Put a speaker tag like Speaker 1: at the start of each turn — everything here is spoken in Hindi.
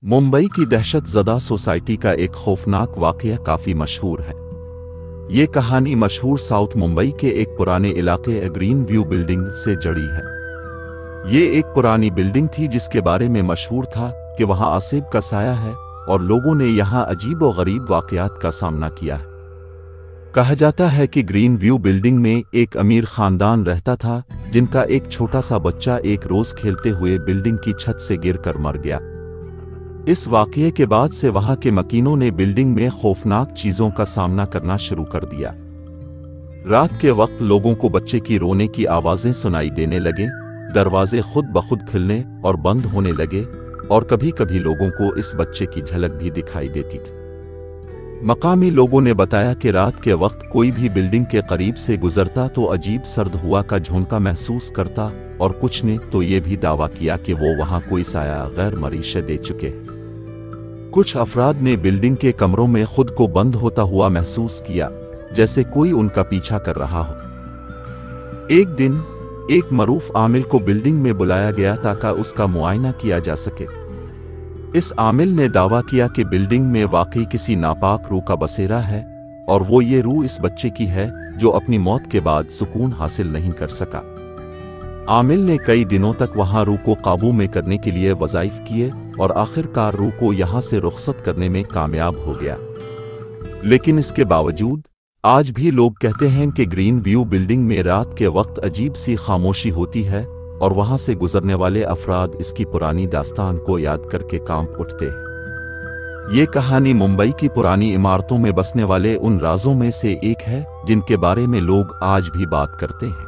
Speaker 1: मुंबई की दहशतज़दा सोसाइटी का एक खौफनाक वाक़या काफ़ी मशहूर है। ये कहानी मशहूर साउथ मुंबई के एक पुराने इलाके ग्रीन व्यू बिल्डिंग से जुड़ी है। ये एक पुरानी बिल्डिंग थी जिसके बारे में मशहूर था कि वहाँ आसिफ का साया है और लोगों ने यहाँ अजीब व गरीब वाक़यात का सामना किया है। कहा जाता है कि ग्रीन व्यू बिल्डिंग में एक अमीर ख़ानदान रहता था जिनका एक छोटा सा बच्चा एक रोज़ खेलते हुए बिल्डिंग की छत से गिरकर मर गया। इस वाक़ये के बाद से वहाँ के मकीनों ने बिल्डिंग में खौफनाक चीज़ों का सामना करना शुरू कर दिया। रात के वक्त लोगों को बच्चे की रोने की आवाज़ें सुनाई देने लगे, दरवाजे खुद ब खुद खुलने और बंद होने लगे और कभी कभी लोगों को इस बच्चे की झलक भी दिखाई देती थी। मकामी लोगों ने बताया कि रात के वक्त कोई भी बिल्डिंग के करीब से गुजरता तो अजीब सर्द हवा का झोंका महसूस करता और कुछ ने तो ये भी दावा किया कि वो वहाँ कोई साया गैर मरीशे दे चुके। कुछ अफराद ने बिल्डिंग के कमरों में खुद को बंद होता हुआ महसूस किया, जैसे कोई उनका पीछा कर रहा हो। एक दिन एक मरूफ आमिल को बिल्डिंग में बुलाया गया ताकि उसका मुआयना किया जा सके। इस आमिल ने दावा किया कि बिल्डिंग में वाकई किसी नापाक रूह का बसेरा है और वो ये रूह इस बच्चे की है जो अपनी मौत के बाद सुकून हासिल नहीं कर सका। आमिल ने कई दिनों तक वहां रूह को काबू में करने के लिए वज़ाइफ किए और आखिरकार रूह को यहां से रुखसत करने में कामयाब हो गया। लेकिन इसके बावजूद आज भी लोग कहते हैं कि ग्रीन व्यू बिल्डिंग में रात के वक्त अजीब सी खामोशी होती है और वहां से गुजरने वाले अफराद इसकी पुरानी दास्तान को याद करके कांप उठते हैं। ये कहानी मुंबई की पुरानी इमारतों में बसने वाले उन राजों में से एक है जिनके बारे में लोग आज भी बात करते हैं।